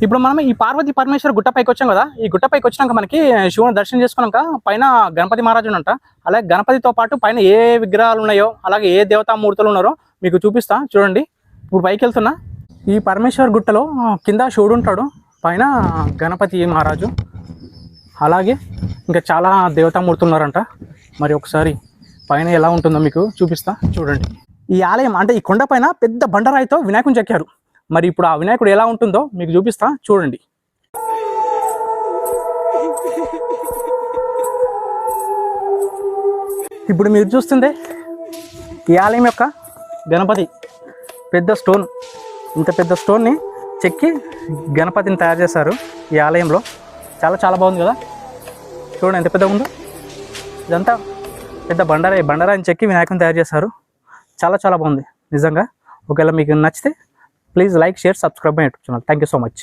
ఇప్పుడు మనం ఈ పార్వతి పరమేశ్వర గుట్టపైకి వచ్చాం కదా. ఈ గుట్టపైకి వచ్చినాక మనకి శివుని దర్శనం చేసుకున్నాక పైన గణపతి మహారాజు అంట. అలాగే గణపతితో పాటు పైన ఏ విగ్రహాలు ఉన్నాయో అలాగే ఏ దేవతామూర్తులు ఉన్నారో మీకు చూపిస్తా చూడండి. ఇప్పుడు పైకి వెళ్తున్నా. ఈ పరమేశ్వర గుట్టలో కింద శివుడు ఉంటాడు, పైన గణపతి మహారాజు, అలాగే ఇంకా చాలా దేవతామూర్తులు ఉన్నారంట. మరి ఒకసారి పైన ఎలా ఉంటుందో మీకు చూపిస్తా చూడండి. ఈ ఆలయం అంటే ఈ కొండ పైన పెద్ద బండరాయితో వినాయకుని చెక్కారు. మరి ఇప్పుడు ఆ వినాయకుడు ఎలా ఉంటుందో మీకు చూపిస్తా చూడండి. ఇప్పుడు మీరు చూస్తుందే ఈ ఆలయం యొక్క గణపతి పెద్ద స్టోన్. ఇంత పెద్ద స్టోన్ని చెక్కి గణపతిని తయారు చేశారు ఈ ఆలయంలో. చాలా చాలా బాగుంది కదా, చూడండి ఎంత పెద్దగా ఉందో. ఇదంతా పెద్ద బండరాయిని చెక్కి వినాయకుని తయారు చేశారు. చాలా చాలా బాగుంది నిజంగా. ఒకవేళ మీకు నచ్చితే please like, share, subscribe my YouTube channel. Thank you so much.